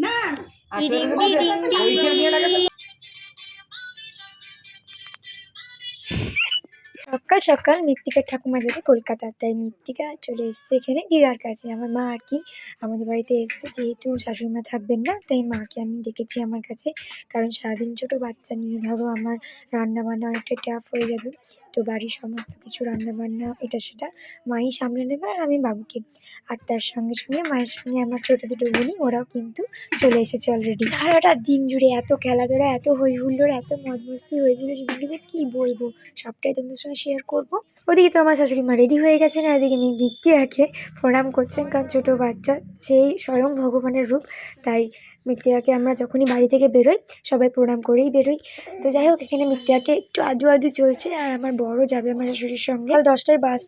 না সকাল সকাল মৃত্তিকার ঠাকুমা যাবে কলকাতা, তাই মৃত্তিকা চলে এসছে এখানে দিদার কাছে। আমার মা আর কি আমাদের বাড়িতে এসছে, যেহেতু শাশুড়িমা থাকবেন না তাই মাকে আমি ডেকেছি আমার কাছে। কারণ সারাদিন ছোটো বাচ্চা নিয়ে ধরো আমার রান্নাবান্না অনেকটা টাফ হয়ে যাবে, তো বাড়ির সমস্ত কিছু রান্নাবান্না এটা সেটা মাই সামলে নেবে আর আমি বাবুকে। আর তার সঙ্গে সঙ্গে মায়ের সঙ্গে আমার ছোটো দুটো বোনই, ওরাও কিন্তু চলে এসেছে অলরেডি। সারাটা দিন জুড়ে এত খেলাধুলা, এত হই হুল্লোড়, এত মদ মস্তি হয়েছিল সেদিনকে যে কী বলবো, সবটাই তোমাদের সঙ্গে শেয়ার করবো। ওদিকে তো আমার শাশুড়ি মা রেডি হয়ে গেছেন, আর এদিকে মৃত্তিকাকে প্রণাম করছেন, কারণ ছোটো বাচ্চা সেই স্বয়ং ভগবানের রূপ। তাই মৃত্তিকাকে আমরা যখনই বাড়ি থেকে বেরোই সবাই প্রণাম করেই বেরোই। তো যাই হোক, এখানে মৃত্তিকাকে একটু আদু আদু চলছে, আর আমার বড় যাবে আমার শাশুড়ির সঙ্গে। কাল 10টায় বাস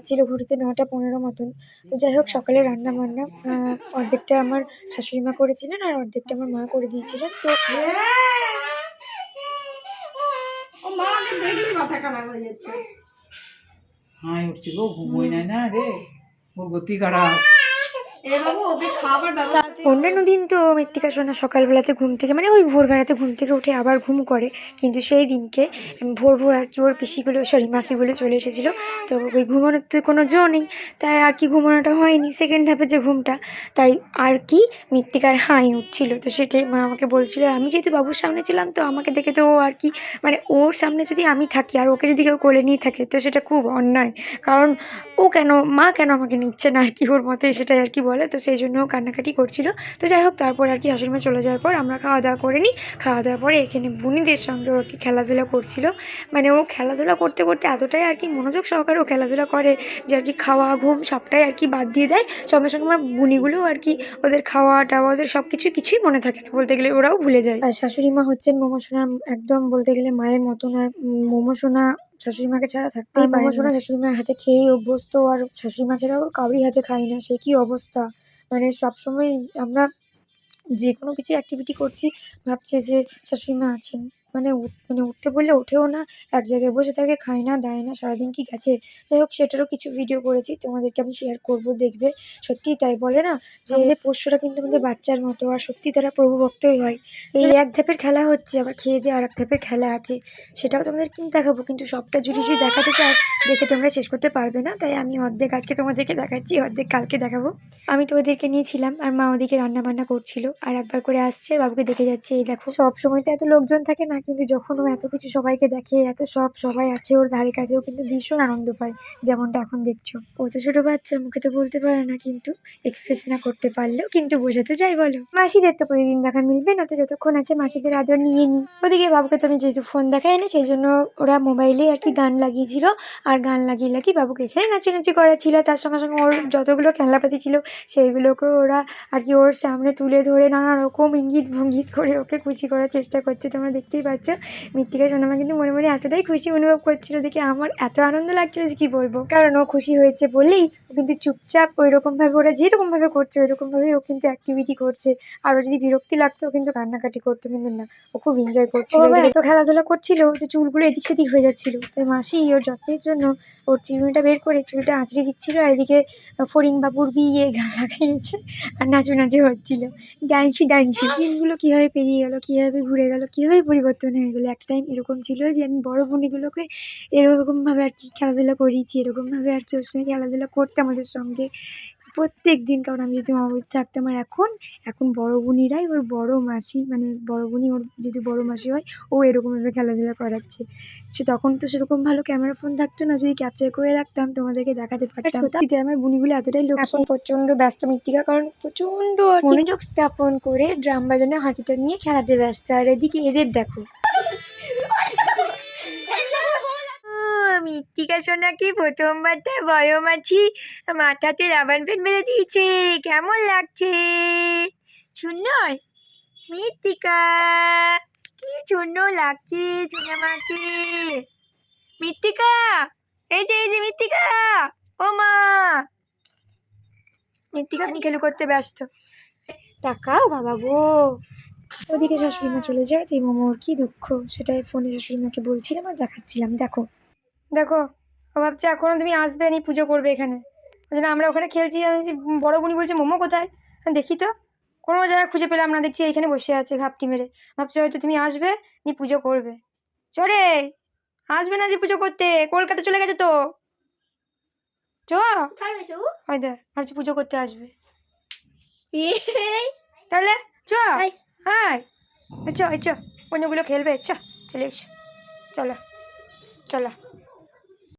ছিল, ঘুরতে 9টা 15 মতন। তো যাই হোক, সকালে রান্না বান্না অর্ধেকটা আমার শাশুড়ি মা করেছিলেন আর অর্ধেকটা আমার মা করে দিয়েছিলেন। তো মাথা খারাপ হয়ে যাচ্ছে। হাই উঠছে গো, ঘুমোই না রে, ওর গতি খারাপ। অন্যান্য দিন তো মৃত্তিকা সোনা সকালবেলাতে ঘুম থেকে, মানে ওই ভোরবেলাতে ঘুম থেকে উঠে আবার ঘুম করে, কিন্তু সেই দিনকে ভোর আর কি ওর পিসিগুলো মাসিগুলো চলে এসেছিলো, তো ওই ঘুমানোর তো কোনো জো নেই, তাই আর কি ঘুমানোটা হয়নি। সেকেন্ড হাফে যে ঘুমটা, তাই আর কি মৃত্তিকার হাই উঠছিল, তো সেটাই মা আমাকে বলছিল। আমি যেহেতু বাবুর সামনে ছিলাম, তো আমাকে দেখে তো ও আর কি, মানে ওর সামনে যদি আমি থাকি আর ওকে যদি কেউ কোলে নিয়ে থাকে তো সেটা খুব অন্যায়। কারণ ও কেন, মা কেন আমাকে নিচ্ছে না আর কি, ওর মতে সেটাই আর কি বলে। তো সেই জন্য কান্নাকাটি করছিল। তো যাই হোক, তারপর আর কি শাশুড়িমা চলে যাওয়ার পর আমরা খাওয়া দাওয়া করে নিই। খাওয়া দাওয়ার পরে এখানে বুনিদের সঙ্গে আর কি খেলাধুলা করছিল। মানে ও খেলাধুলা করতে করতে এতটাই আর কি মনোযোগ সহকারে ও খেলাধুলা করে যে আর কি খাওয়া ঘুম সবটাই আর কি বাদ দিয়ে দেয়। সঙ্গে সঙ্গে আমার বুনিগুলোও আর কি ওদের খাওয়া টাওয়া ওদের সব কিছুই মনে থাকে না, বলতে গেলে ওরাও ভুলে যায়। আর শাশুড়িমা হচ্ছেন মোমোসোনা, একদম বলতে গেলে মায়ের মতন। আর মোমোসোনা শাশুড়িমাকে ছাড়া থাকতেই পারে না। মোমোসোনা শাশুড়িমার হাতে খেয়েই অভ্যস্ত, আর শাশুড়িমা ছাড়াও কাউরই হাতে খাই না, সে কি অবস্থা। মানে সবসময় আমরা যে কোনো কিছু অ্যাক্টিভিটি করছি ভাবছে যে শাশুড়িমা আছেন, মানে উঠতে বললে ওঠেও না, এক জায়গায় বসে থাকে, খায় না দেয় না, সারাদিন কি গেছে। যাই হোক, সেটারও কিছু ভিডিও করেছি, তোমাদেরকে আমি শেয়ার করব, দেখবে। সত্যিই তাই, বলে না যে আমাদের পোষ্যরা কিন্তু আমাদের বাচ্চার মতো, আর সত্যি তারা প্রভুভক্তই হয়। এই এক ধাপের খেলা হচ্ছে, আবার খেয়ে দিয়ে আর এক ধাপের খেলা আছে, সেটাও তোমাদের কিন্তু দেখাবো, কিন্তু সবটা জুড়ে যদি দেখাতে চাই দেখে তোমরা শেষ করতে পারবে না। তাই আমি অর্ধেক আজকে তোমাদেরকে দেখাচ্ছি, অর্ধেক কালকে দেখাবো। আমি তো ওদেরকে নিয়েছিলাম, আর মা ওদিকে রান্না বান্না করছিল, আর একবার করে আসছে বাবুকে দেখে যাচ্ছে। এই দেখো, সব সময় তো এত লোকজন থাকে না, কিন্তু যখন ও এত কিছু সবাইকে দেখে, এত সবাই আছে ওর ধারে কাছেও কিন্তু ভীষণ আনন্দ পায়, যেমনটা এখন দেখছো। ও তো ছোটো বাচ্চা, মুখে তো বলতে পারে না, কিন্তু এক্সপ্রেস না করতে পারলেও কিন্তু বোঝাতে যাই বলো। মাসিদের তো প্রতিদিন দেখা মিলবে না, তো যতক্ষণ আছে মাসিদের আদর নিয়ে নিই। ওদিকে বাবুকে তো আমি যেহেতু ফোন দেখাই না, সেই জন্য ওরা মোবাইলে আর কি গান লাগিয়েছিল, আর গান লাগিয়ে বাবুকে এখানে নাচানাচি করাচ্ছিল। তার সঙ্গে সঙ্গে ওর যতগুলো খেলনাপাতি ছিল সেইগুলোকে ওরা আর কি ওর সামনে তুলে ধরে নানা রকম ইঙ্গিত ভঙ্গিত করে ওকে খুশি করার চেষ্টা করছে। তোমরা দেখতেই পাচ্ছ, মৃত্তিকা সোনামা কিন্তু মনে মনে এতটাই খুশি অনুভব করছিল, দেখে আমার এত আনন্দ লাগছিল যে কী বলবো। কারণ ও খুশি হয়েছে বললেই ও কিন্তু চুপচাপ ওইরকমভাবে, ওরা যেরকমভাবে করছে ওইরকমভাবেই ও কিন্তু অ্যাক্টিভিটি করছে। আর ও যদি বিরক্তি লাগতো ও কিন্তু কান্নাকাটি করতো, কিন্তু না, ও খুব এনজয় করছিল। ও এত খেলাধুলা করছিল যে চুলগুলো এদিক সেদিক হয়ে যাচ্ছিল, তাই মাসি ওর যত্নের জন্য ওর চিরুনিটা বের করে চুলটা আঁচড়ে দিচ্ছিল, আর এদিকে ফড়িং বাবুর বিয়ে গান লাগাইছে আর নাচু হচ্ছিল, ডান্সি। দিনগুলো কীভাবে পেরিয়ে গেল, কীভাবে ঘুরে গেল, কীভাবে পরিবর্তন হয়ে গেলো। একটা টাইম এরকম ছিল যে আমি বড় বোনগুলোকে এরকমভাবে আর কি খেলাধুলা করিয়েছি, এরকমভাবে আর কি ওর সঙ্গে খেলাধুলা করতাম ওদের সঙ্গে প্রত্যেক দিন। কারণ আমি যদি মামাবাড়িতে থাকতাম, আর এখন বড় বোনিরাই ওর বড় মাসি, মানে বড় বোনই ওর যদি বড় মাসি হয়, ও এরকমভাবে খেলাধুলা করাচ্ছে। তখন তো সেরকম ভালো ক্যামেরা ফোন থাকতো না, যদি ক্যাপচার করে রাখতাম তোমাদেরকে দেখাতে পারতাম। সত্যি আমার বুনিগুলো এতটাই লোক, এখন প্রচণ্ড ব্যস্ত মৃত্তিকা, কারণ প্রচণ্ড মনোযোগ স্থাপন করে ড্রাম বাজানো হাতিটা নিয়ে খেলাতে ব্যস্ত। আর এদিকে এদের দেখো, মৃত্তিকা সোনাকে প্রথমবারটা বড় মাছি মাথাতে রাবার ব্যান্ড বেঁধে দিয়েছে, কেমন লাগছে? সুন্দর মৃত্তিকা, কি সুন্দর লাগছে সোনামাকে। মৃত্তিকা, এই যে মৃত্তিকা, ও মা। মৃত্তিকা খেলু করতে ব্যস্ত, তাকাও বাবা গো। ওদিকে শাশুড়িমা চলে যায়, তাই মোমোর কি দুঃখ, সেটাই ফোনে শাশুড়িমাকে বলছিলাম আর দেখাচ্ছিলাম। দেখো ও ভাবছে এখনও তুমি আসবে নি পুজো করবে এখানে, ওই জন্য আমরা ওখানে খেলছি। বড় বুনি বলছে মোমো কোথায়, দেখি তো কোনো জায়গা খুঁজে পেলাম না, দেখছি এখানে বসে আছে ঘাপটি মেরে। ভাবছি হয়তো তুমি আসবে, নিয়ে পুজো করবে। চরে আসবে না যে পুজো করতে, কলকাতা চলে গেছে তো। চ হয় দে, ভাবছি পুজো করতে আসবে। তাহলে চ, হাই চ চ, অন্যগুলো খেলবে, চ চলে এসো, চলো চলো।